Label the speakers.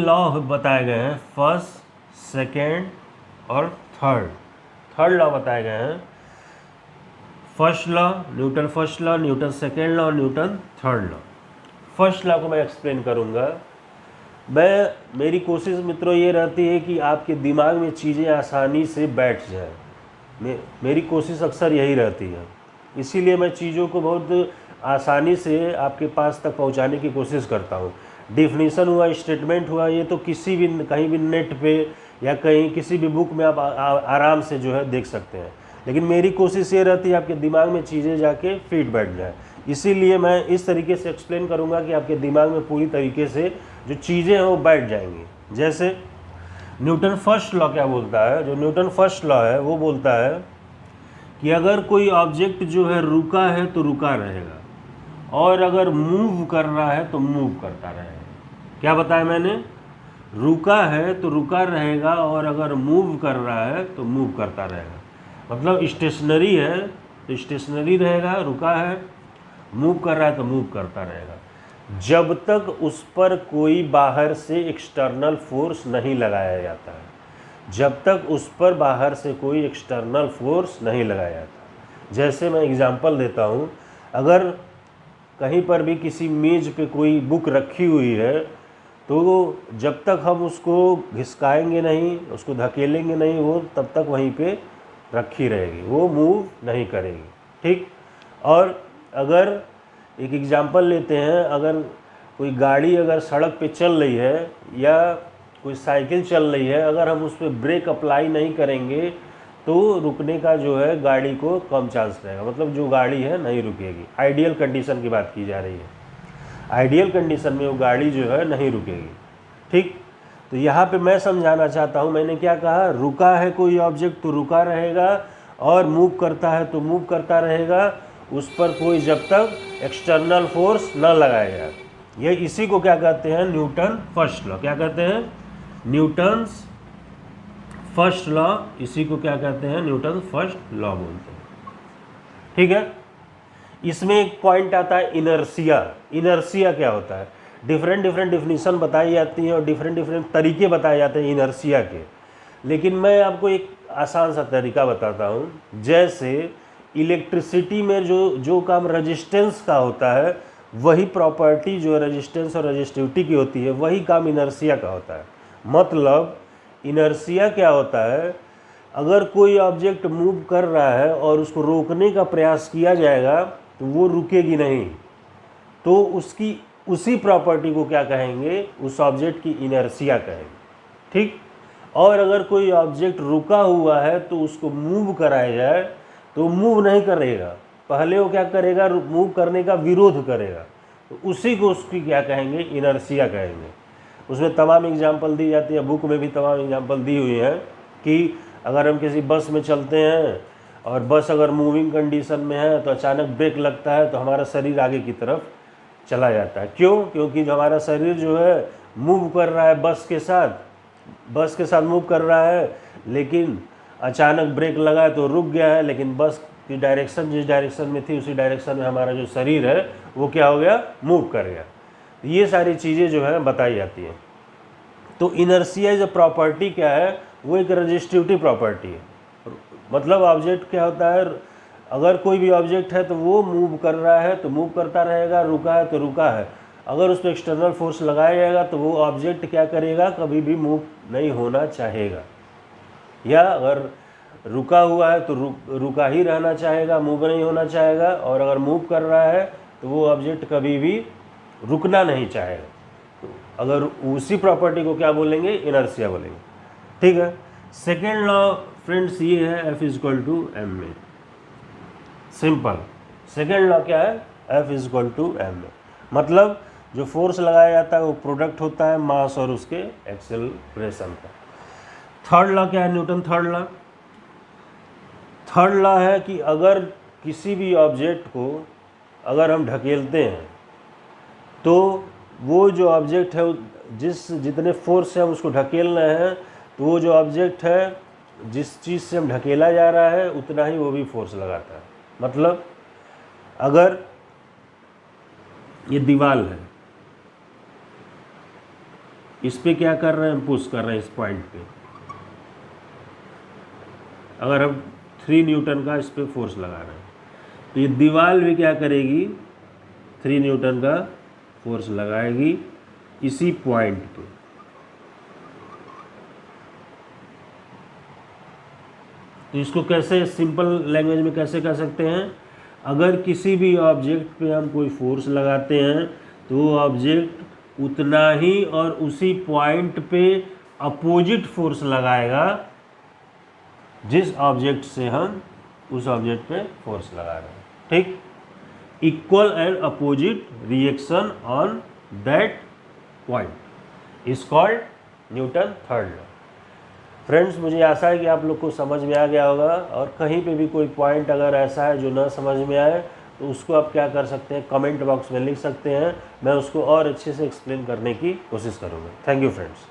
Speaker 1: Law बताए गए हैं, फर्स्ट, सेकेंड और थर्ड लॉ बताए गए हैं। First law, Newton first law, Newton second law और Newton third law. First law को मैं एक्सप्लेन करूँगा। मेरी कोशिश मित्रों ये रहती है कि आपके दिमाग में चीज़ें आसानी से बैठ जाए। मेरी कोशिश अक्सर यही रहती है, इसीलिए मैं चीज़ों को बहुत आसानी से आपके पास तक पहुंचाने की कोशिश करता हूं। डिफिनीशन हुआ, स्टेटमेंट हुआ, ये तो किसी भी कहीं भी नेट पे या कहीं किसी भी बुक में आप आराम से जो है देख सकते हैं, लेकिन मेरी कोशिश ये रहती है आपके दिमाग में चीज़ें जाके फिट बैठ जाए। इसीलिए मैं इस तरीके से एक्सप्लेन करूँगा कि आपके दिमाग में पूरी तरीके से जो चीज़ें हैं वो बैठ जाएंगी। जैसे न्यूटन फर्स्ट लॉ क्या बोलता है, जो न्यूटन फर्स्ट लॉ है वो बोलता है कि अगर कोई ऑब्जेक्ट जो है रुका है तो रुका रहेगा, और अगर मूव कर रहा है तो मूव करता रहेगा। क्या बताया मैंने? रुका है तो रुका रहेगा, और अगर मूव कर रहा है तो मूव करता रहेगा। मतलब स्टेशनरी है तो स्टेशनरी रहेगा, रुका है, मूव कर रहा है तो मूव करता रहेगा, जब तक उस पर कोई बाहर से एक्सटर्नल फोर्स नहीं लगाया जाता है। जब तक उस पर बाहर से कोई एक्सटर्नल फोर्स नहीं लगाया जाता। जैसे मैं एग्जांपल देता हूँ, अगर कहीं पर भी किसी मेज पे कोई बुक रखी हुई है, तो जब तक हम उसको घिसकाएंगे नहीं, उसको धकेलेंगे नहीं, वो तब तक वहीं पे रखी रहेगी, वो मूव नहीं करेगी। ठीक। और अगर एक एग्जांपल लेते हैं, अगर कोई गाड़ी अगर सड़क पे चल रही है या कोई साइकिल चल रही है, अगर हम उस पर ब्रेक अप्लाई नहीं करेंगे तो रुकने का जो है गाड़ी को कम चांस रहेगा, मतलब जो गाड़ी है नहीं रुकेगी। आइडियल कंडीशन की बात की जा रही है, आइडियल कंडीशन में वो गाड़ी जो है नहीं रुकेगी। ठीक। तो यहाँ पे मैं समझाना चाहता हूँ, मैंने क्या कहा, रुका है कोई ऑब्जेक्ट तो रुका रहेगा, और मूव करता है तो मूव करता रहेगा, उस पर कोई जब तक एक्सटर्नल फोर्स न लगाया जाए। ये इसी को क्या कहते हैं, न्यूटन फर्स्ट लॉ। क्या कहते हैं? Newton's first law. इसी को क्या कहते हैं, न्यूटन फर्स्ट लॉ बोलते हैं। ठीक है। इसमें एक पॉइंट आता है इनर्शिया। इनर्शिया क्या होता है? डिफरेंट डिफिनीशन बताई जाती है और डिफरेंट तरीके बताए जाते हैं इनर्शिया के, लेकिन मैं आपको एक आसान सा तरीका बताता हूँ। जैसे इलेक्ट्रिसिटी में जो काम रेजिस्टेंस का होता है, वही प्रॉपर्टी जो रेजिस्टेंस और रेजिस्टिविटी की होती है, वही काम इनर्शिया का होता है। मतलब इनर्शिया क्या होता है, अगर कोई ऑब्जेक्ट मूव कर रहा है और उसको रोकने का प्रयास किया जाएगा तो वो रुकेगी नहीं, तो उसकी उसी प्रॉपर्टी को क्या कहेंगे, उस ऑब्जेक्ट की इनर्शिया कहेंगे। ठीक। और अगर कोई ऑब्जेक्ट रुका हुआ है तो उसको मूव कराया जाए तो मूव नहीं करेगा, पहले वो क्या करेगा, मूव करने का विरोध करेगा, तो उसी को उसकी क्या कहेंगे, इनर्शिया कहेंगे। उसमें तमाम एग्जाम्पल दी जाती है, बुक में भी तमाम एग्जाम्पल दी हुई है कि अगर हम किसी बस में चलते हैं और बस अगर मूविंग कंडीशन में है तो अचानक ब्रेक लगता है तो हमारा शरीर आगे की तरफ चला जाता है। क्यों? क्योंकि जो हमारा शरीर जो है मूव कर रहा है बस के साथ मूव कर रहा है, लेकिन अचानक ब्रेक लगा है तो रुक गया है, लेकिन बस की डायरेक्शन जिस डायरेक्शन में थी उसी डायरेक्शन में हमारा जो शरीर है वो क्या हो गया, मूव कर गया। ये सारी चीज़ें जो है बताई जाती हैं। तो इनर्शिया जो प्रॉपर्टी क्या है, वो एक रेजिस्टिविटी प्रॉपर्टी है। मतलब ऑब्जेक्ट क्या होता है, अगर कोई भी ऑब्जेक्ट है तो वो मूव कर रहा है तो मूव करता रहेगा, रुका है तो रुका है। अगर उस पर एक्सटर्नल फोर्स लगाया जाएगा तो वो ऑब्जेक्ट क्या करेगा, कभी भी मूव नहीं होना चाहेगा, या अगर रुका हुआ है तो रुका ही रहना चाहेगा, मूव नहीं होना चाहेगा, और अगर मूव कर रहा है तो वो ऑब्जेक्ट कभी भी रुकना नहीं चाहेगा। तो अगर उसी प्रॉपर्टी को क्या बोलेंगे, इनर्शिया बोलेंगे। ठीक है। सेकेंड लॉ फ्रेंड्स ये है, F इजक्वल टू एम में। सिंपल। सेकेंड लॉ क्या है, F इजक्वल टू एम में, मतलब जो फोर्स लगाया जाता है वो प्रोडक्ट होता है मास और उसके एक्सेलरेशन का। थर्ड लॉ क्या है, न्यूटन थर्ड लॉ है कि अगर किसी भी ऑब्जेक्ट को अगर हम ढकेलते हैं तो वो जो ऑब्जेक्ट है जितने फोर्स से हम उसको ढकेल रहे हैं, तो वो जो ऑब्जेक्ट है जिस चीज़ से हम ढकेला जा रहा है उतना ही वो भी फोर्स लगाता है। मतलब अगर ये दीवार है, इस पे क्या कर रहे हैं, पुश कर रहे हैं इस पॉइंट पे। अगर हम 3 न्यूटन का इस पे फोर्स लगा रहे हैं तो ये दीवार भी क्या करेगी, 3 न्यूटन का फोर्स लगाएगी इसी पॉइंट पे। तो इसको कैसे सिंपल लैंग्वेज में कैसे कह सकते हैं, अगर किसी भी ऑब्जेक्ट पे हम कोई फोर्स लगाते हैं तो वो ऑब्जेक्ट उतना ही और उसी पॉइंट पे अपोजिट फोर्स लगाएगा जिस ऑब्जेक्ट से हम उस ऑब्जेक्ट पे फोर्स लगा रहे हैं। ठीक, equal and opposite reaction on that point is called Newton third law. Friends, मुझे आशा है कि आप लोग को समझ में आ गया होगा, और कहीं पे भी कोई पॉइंट अगर ऐसा है जो ना समझ में आए तो उसको आप क्या कर सकते हैं, कमेंट बॉक्स में लिख सकते हैं, मैं उसको और अच्छे से एक्सप्लेन करने की कोशिश करूँगा। Thank you friends.